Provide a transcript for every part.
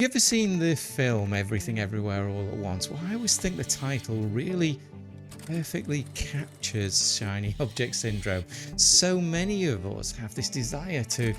You ever seen the film Everything Everywhere All at Once? Well, I always think the title really perfectly captures shiny object syndrome. So many of us have this desire to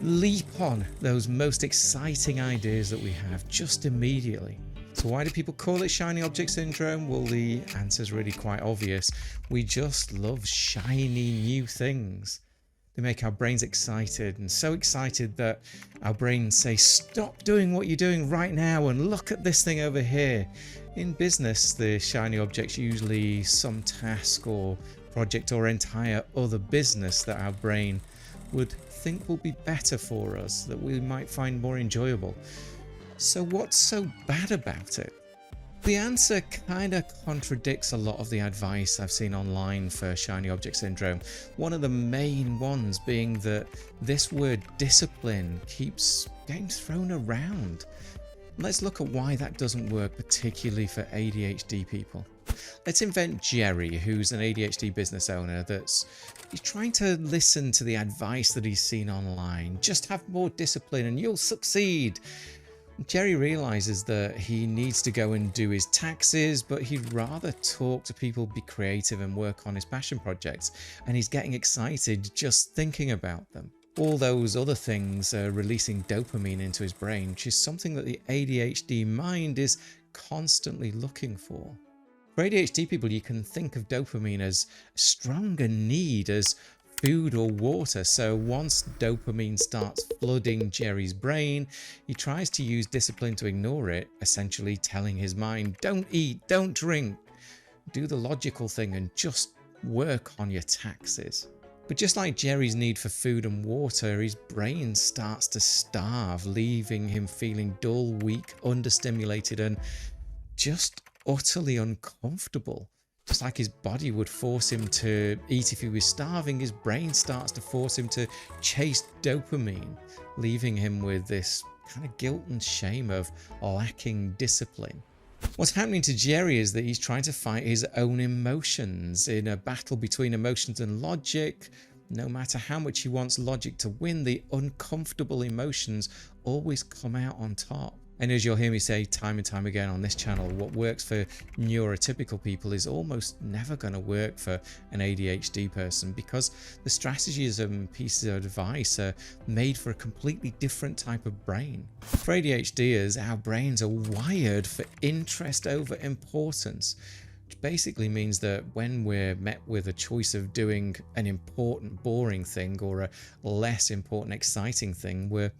leap on those most exciting ideas that we have just immediately. So why do people call it shiny object syndrome? Well, the answer is really quite obvious. We just love shiny new things. They make our brains excited, and so excited that our brains say, stop doing what you're doing right now and look at this thing over here. In business, the shiny object's usually some task or project or entire other business that our brain would think will be better for us, that we might find more enjoyable. So what's so bad about it? The answer kind of contradicts a lot of the advice I've seen online for shiny object syndrome. One of the main ones being that this word discipline keeps getting thrown around. Let's look at why that doesn't work, particularly for ADHD people. Let's invent Jerry, who's an ADHD business owner he's trying to listen to the advice that he's seen online. Just have more discipline and you'll succeed. Jerry realizes that he needs to go and do his taxes, but he'd rather talk to people, be creative and work on his passion projects, and he's getting excited just thinking about them. All those other things are releasing dopamine into his brain, which is something that the ADHD mind is constantly looking for. For ADHD people, you can think of dopamine as a stronger need as food or water. So once dopamine starts flooding Jerry's brain, he tries to use discipline to ignore it, essentially telling his mind, don't eat, don't drink, do the logical thing and just work on your taxes. But just like Jerry's need for food and water, his brain starts to starve, leaving him feeling dull, weak, understimulated and just utterly uncomfortable. Just like his body would force him to eat if he was starving, his brain starts to force him to chase dopamine, leaving him with this kind of guilt and shame of lacking discipline. What's happening to Jerry is that he's trying to fight his own emotions in a battle between emotions and logic. No matter how much he wants logic to win, the uncomfortable emotions always come out on top. And as you'll hear me say time and time again on this channel, what works for neurotypical people is almost never going to work for an ADHD person because the strategies and pieces of advice are made for a completely different type of brain. For ADHDers, our brains are wired for interest over importance, which basically means that when we're met with a choice of doing an important, boring thing or a less important, exciting thing, we're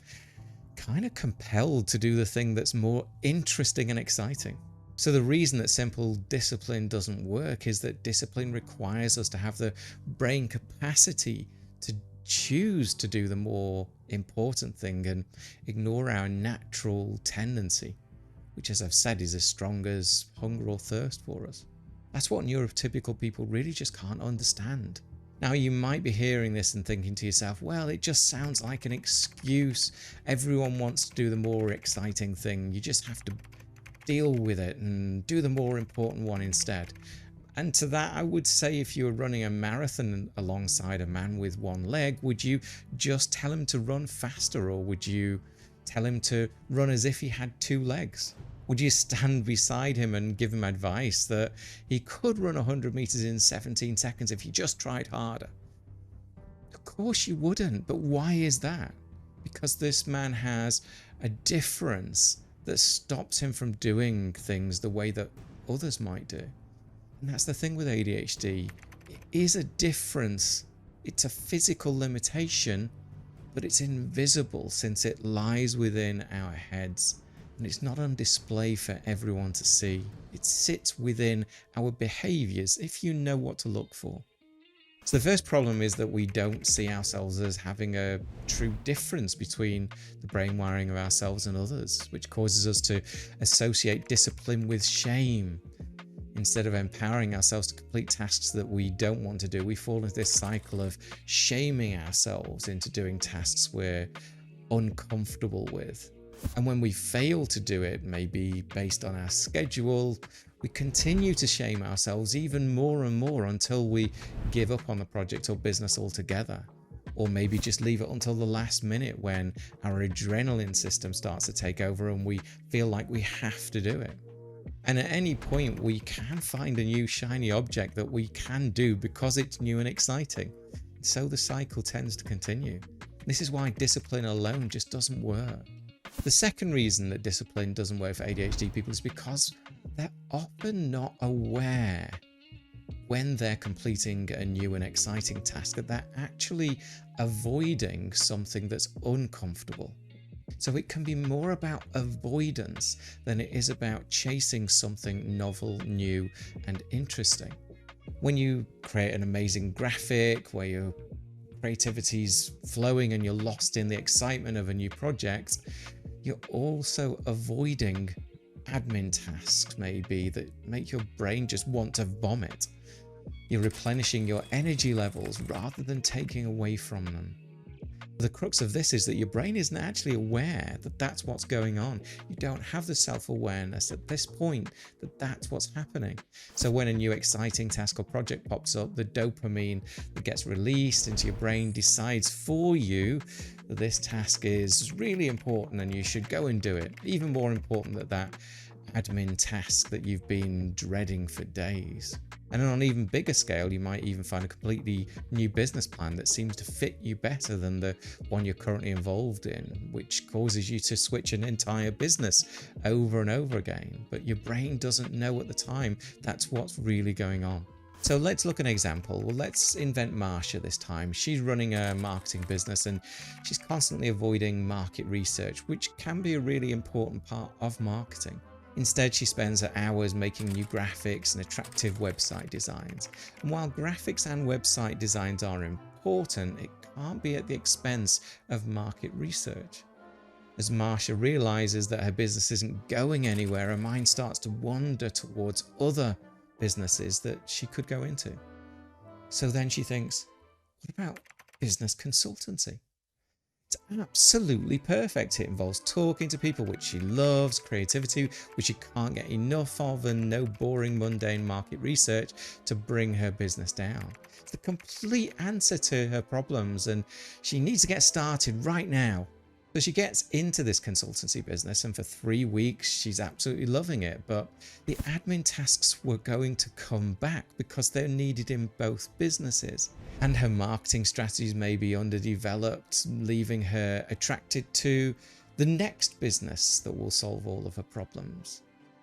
kind of compelled to do the thing that's more interesting and exciting. So the reason that simple discipline doesn't work is that discipline requires us to have the brain capacity to choose to do the more important thing and ignore our natural tendency, which, as I've said, is as strong as hunger or thirst for us. That's what neurotypical people really just can't understand. Now, you might be hearing this and thinking to yourself, well, it just sounds like an excuse. Everyone wants to do the more exciting thing. You just have to deal with it and do the more important one instead. And to that, I would say if you were running a marathon alongside a man with one leg, would you just tell him to run faster, or would you tell him to run as if he had two legs? Would you stand beside him and give him advice that he could run 100 meters in 17 seconds if he just tried harder? Of course you wouldn't, but why is that? Because this man has a difference that stops him from doing things the way that others might do. And that's the thing with ADHD. It is a difference. It's a physical limitation, but it's invisible since it lies within our heads. And it's not on display for everyone to see. It sits within our behaviors if you know what to look for. So the first problem is that we don't see ourselves as having a true difference between the brain wiring of ourselves and others, which causes us to associate discipline with shame. Instead of empowering ourselves to complete tasks that we don't want to do, we fall into this cycle of shaming ourselves into doing tasks we're uncomfortable with. And when we fail to do it, maybe based on our schedule, we continue to shame ourselves even more and more until we give up on the project or business altogether. or maybe just leave it until the last minute when our adrenaline system starts to take over and we feel like we have to do it. And at any point, we can find a new shiny object that we can do because it's new and exciting. So the cycle tends to continue. This is why discipline alone just doesn't work. The second reason that discipline doesn't work for ADHD people is because they're often not aware when they're completing a new and exciting task that they're actually avoiding something that's uncomfortable. So it can be more about avoidance than it is about chasing something novel, new, and interesting. When you create an amazing graphic where your creativity's flowing and you're lost in the excitement of a new project, you're also avoiding admin tasks maybe that make your brain just want to vomit. You're replenishing your energy levels rather than taking away from them. The crux of this is that your brain isn't actually aware that that's what's going on. You don't have the self-awareness at this point that that's what's happening. So when a new exciting task or project pops up, the dopamine that gets released into your brain decides for you that this task is really important and you should go and do it. Even more important than that admin task that you've been dreading for days. And on an even bigger scale, you might even find a completely new business plan that seems to fit you better than the one you're currently involved in, which causes you to switch an entire business over and over again. But your brain doesn't know at the time that's what's really going on. So let's look at an example. Well, let's invent Marsha this time. She's running a marketing business and she's constantly avoiding market research, which can be a really important part of marketing. Instead, she spends her hours making new graphics and attractive website designs. And while graphics and website designs are important, it can't be at the expense of market research. As Marsha realizes that her business isn't going anywhere, her mind starts to wander towards other businesses that she could go into. So then she thinks, what about business consultancy? It's absolutely perfect. It involves talking to people, which she loves, creativity, which she can't get enough of, and no boring, mundane market research to bring her business down. It's the complete answer to her problems, and she needs to get started right now. So she gets into this consultancy business, and for 3 weeks, she's absolutely loving it. But the admin tasks were going to come back because they're needed in both businesses. And her marketing strategies may be underdeveloped, leaving her attracted to the next business that will solve all of her problems.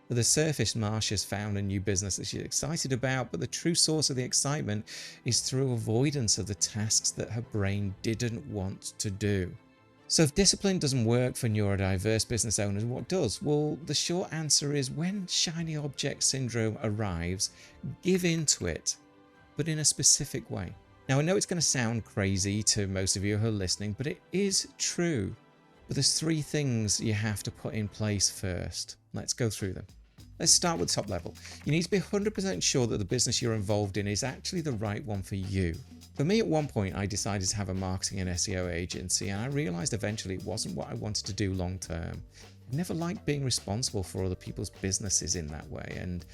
At the surface, Marsha's found a new business that she's excited about, but the true source of the excitement is through avoidance of the tasks that her brain didn't want to do. So if discipline doesn't work for neurodiverse business owners, what does? Well, the short answer is when shiny object syndrome arrives, give into it, but in a specific way. Now, I know it's going to sound crazy to most of you who are listening, but it is true. But there's 3 things you have to put in place first. Let's go through them. Let's start with top level. You need to be 100% sure that the business you're involved in is actually the right one for you. For me, at one point, I decided to have a marketing and SEO agency, and I realized eventually it wasn't what I wanted to do long term. I never liked being responsible for other people's businesses in that way, and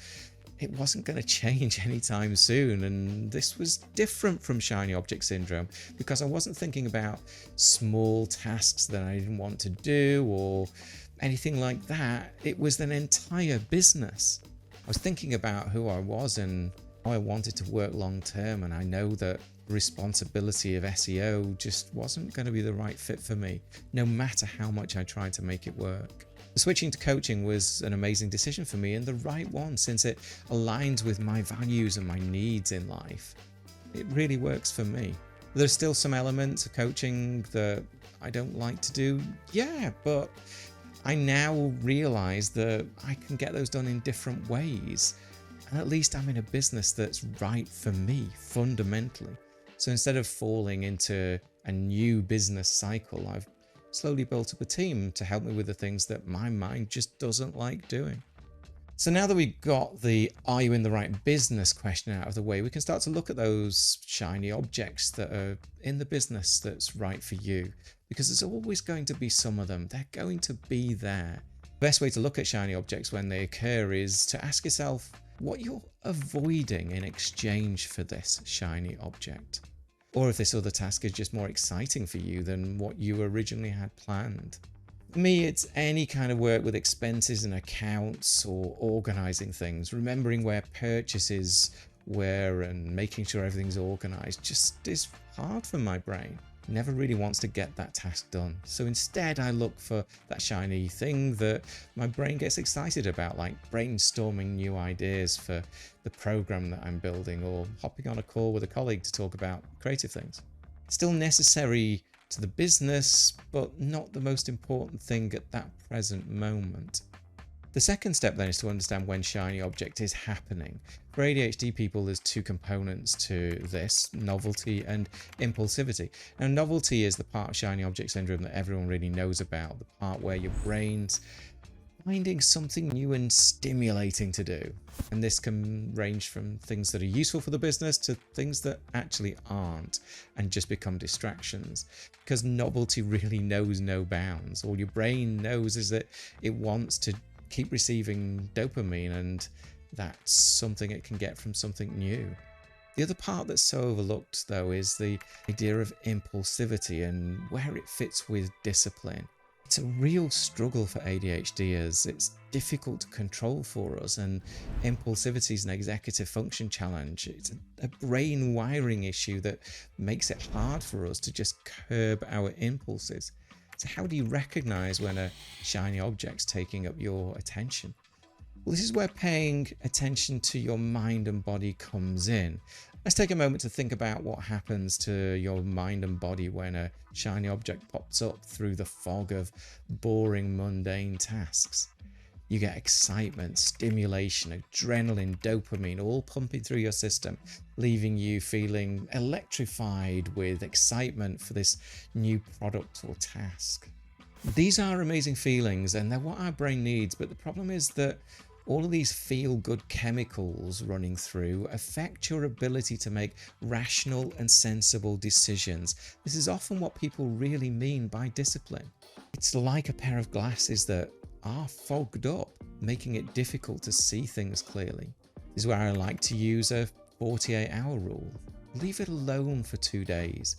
it wasn't going to change anytime soon. And this was different from shiny object syndrome because I wasn't thinking about small tasks that I didn't want to do or anything like that. It was an entire business. I was thinking about who I was and how I wanted to work long term, and I know that responsibility of SEO just wasn't going to be the right fit for me, no matter how much I tried to make it work. Switching to coaching was an amazing decision for me and the right one since it aligns with my values and my needs in life. It really works for me. There's still some elements of coaching that I don't like to do, but I now realize that I can get those done in different ways. And at least I'm in a business that's right for me, fundamentally. So instead of falling into a new business cycle, I've slowly built up a team to help me with the things that my mind just doesn't like doing. So now that we've got the "are you in the right business" question out of the way, we can start to look at those shiny objects that are in the business that's right for you, because there's always going to be some of them. They're going to be there. The best way to look at shiny objects when they occur is to ask yourself what you're avoiding in exchange for this shiny object. or if this other task is just more exciting for you than what you originally had planned. For me, it's any kind of work with expenses and accounts or organizing things, remembering where purchases were and making sure everything's organized just is hard for my brain. Never really wants to get that task done. So instead I look for that shiny thing that my brain gets excited about, like brainstorming new ideas for the program that I'm building or hopping on a call with a colleague to talk about creative things. Still necessary to the business, but not the most important thing at that present moment. The second step then is to understand when shiny object is happening. For ADHD people, there's two components to this: novelty and impulsivity. Now, novelty is the part of shiny object syndrome that everyone really knows about, the part where your brain's finding something new and stimulating to do. And this can range from things that are useful for the business to things that actually aren't and just become distractions, because novelty really knows no bounds. All your brain knows is that it wants to keep receiving dopamine, and that's something it can get from something new. The other part that's so overlooked, though, is the idea of impulsivity and where it fits with discipline. It's a real struggle for ADHDers. It's difficult to control for us, and impulsivity is an executive function challenge. It's a brain wiring issue that makes it hard for us to just curb our impulses. So how do you recognize when a shiny object's taking up your attention? Well, this is where paying attention to your mind and body comes in. Let's take a moment to think about what happens to your mind and body when a shiny object pops up through the fog of boring, mundane tasks. You get excitement, stimulation, adrenaline, dopamine, all pumping through your system, leaving you feeling electrified with excitement for this new product or task. These are amazing feelings, and they're what our brain needs, but the problem is that all of these feel-good chemicals running through affect your ability to make rational and sensible decisions. This is often what people really mean by discipline. It's like a pair of glasses that are fogged up, making it difficult to see things clearly. This is where I like to use a 48-hour rule. Leave it alone for 2 days.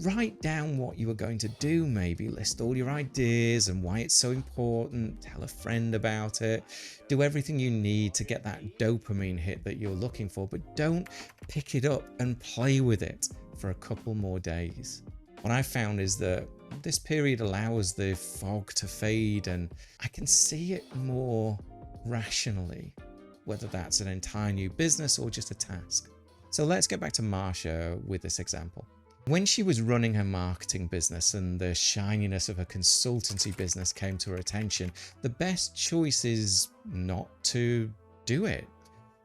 Write down what you are going to do, maybe list all your ideas and why it's so important, tell a friend about it, do everything you need to get that dopamine hit that you're looking for, but don't pick it up and play with it for a couple more days. What I found is that this period allows the fog to fade and I can see it more rationally, whether that's an entire new business or just a task. So let's get back to Marsha with this example. When she was running her marketing business and the shininess of her consultancy business came to her attention, the best choice is not to do it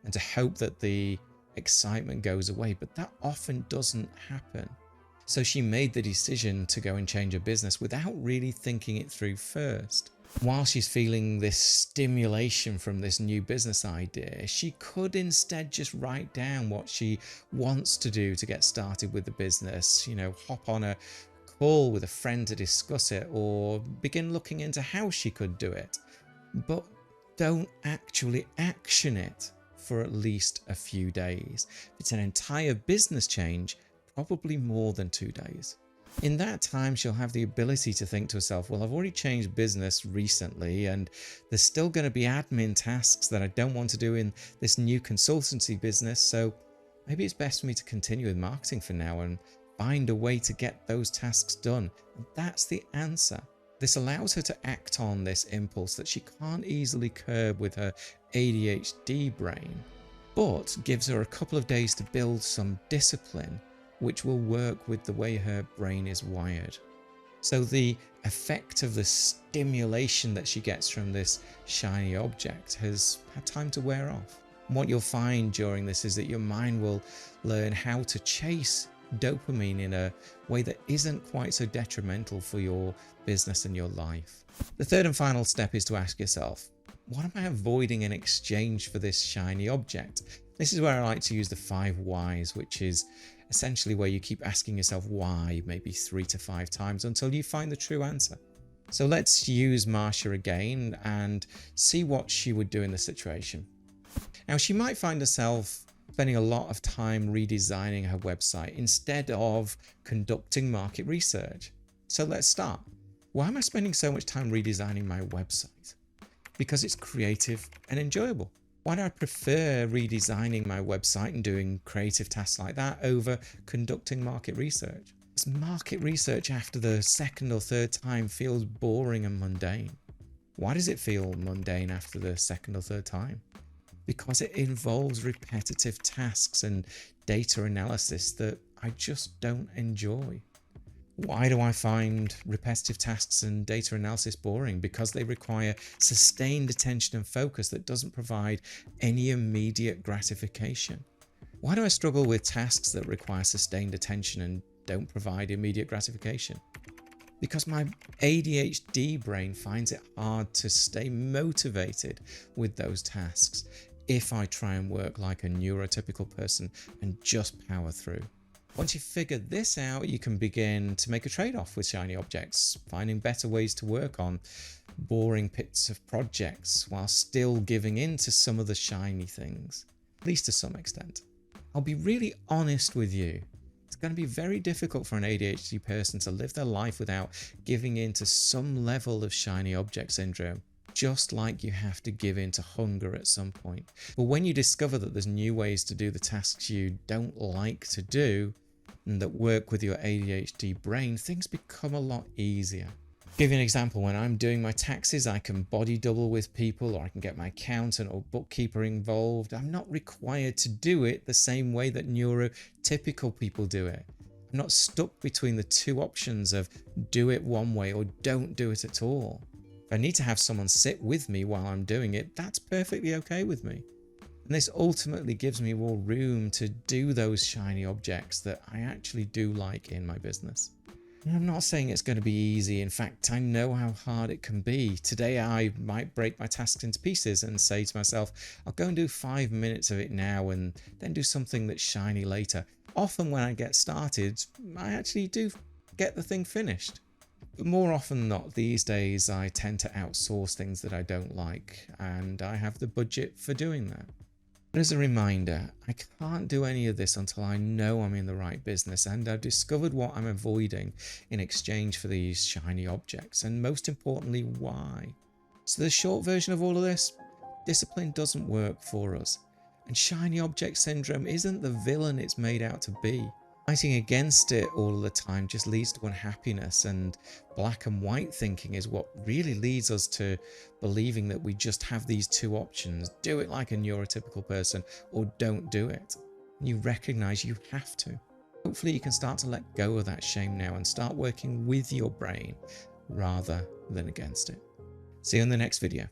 and to hope that the excitement goes away, but that often doesn't happen. So she made the decision to go and change her business without really thinking it through first. While she's feeling this stimulation from this new business idea, she could instead just write down what she wants to do to get started with the business, hop on a call with a friend to discuss it, or begin looking into how she could do it. But don't actually action it for at least a few days. If it's an entire business change, probably more than 2 days. In that time, she'll have the ability to think to herself, well, I've already changed business recently and there's still going to be admin tasks that I don't want to do in this new consultancy business, so maybe it's best for me to continue with marketing for now and find a way to get those tasks done. And that's the answer. This allows her to act on this impulse that she can't easily curb with her ADHD brain, but gives her a couple of days to build some discipline which will work with the way her brain is wired. So the effect of the stimulation that she gets from this shiny object has had time to wear off. And what you'll find during this is that your mind will learn how to chase dopamine in a way that isn't quite so detrimental for your business and your life. The third and final step is to ask yourself, what am I avoiding in exchange for this shiny object? This is where I like to use the 5 whys, which is essentially where you keep asking yourself why maybe 3 to 5 times until you find the true answer. So let's use Marsha again and see what she would do in the situation. Now, she might find herself spending a lot of time redesigning her website instead of conducting market research. So let's start. Why am I spending so much time redesigning my website? Because it's creative and enjoyable. Why do I prefer redesigning my website and doing creative tasks like that over conducting market research? Because market research after the second or third time feels boring and mundane. Why does it feel mundane after the second or third time? Because it involves repetitive tasks and data analysis that I just don't enjoy. Why do I find repetitive tasks and data analysis boring? Because they require sustained attention and focus that doesn't provide any immediate gratification. Why do I struggle with tasks that require sustained attention and don't provide immediate gratification? Because my ADHD brain finds it hard to stay motivated with those tasks if I try and work like a neurotypical person and just power through. Once you figure this out, you can begin to make a trade-off with shiny objects, finding better ways to work on boring bits of projects while still giving in to some of the shiny things, at least to some extent. I'll be really honest with you. It's going to be very difficult for an ADHD person to live their life without giving in to some level of shiny object syndrome, just like you have to give in to hunger at some point. But when you discover that there's new ways to do the tasks you don't like to do, and that work with your ADHD brain, things become a lot easier. I'll give you an example. When I'm doing my taxes, I can body double with people, or I can get my accountant or bookkeeper involved. I'm not required to do it the same way that neurotypical people do it. I'm not stuck between the two options of do it one way or don't do it at all. If I need to have someone sit with me while I'm doing it, that's perfectly okay with me. And this ultimately gives me more room to do those shiny objects that I actually do like in my business. And I'm not saying it's going to be easy. In fact, I know how hard it can be. Today, I might break my tasks into pieces and say to myself, I'll go and do 5 minutes of it now and then do something that's shiny later. Often when I get started, I actually do get the thing finished. But more often than not, these days, I tend to outsource things that I don't like, and I have the budget for doing that. But as a reminder, I can't do any of this until I know I'm in the right business and I've discovered what I'm avoiding in exchange for these shiny objects, and most importantly, why. So the short version of all of this, discipline doesn't work for us, and shiny object syndrome isn't the villain it's made out to be. Fighting against it all the time just leads to unhappiness, and black and white thinking is what really leads us to believing that we just have these two options: do it like a neurotypical person or don't do it. You recognize you have to. Hopefully you can start to let go of that shame now and start working with your brain rather than against it. See you in the next video.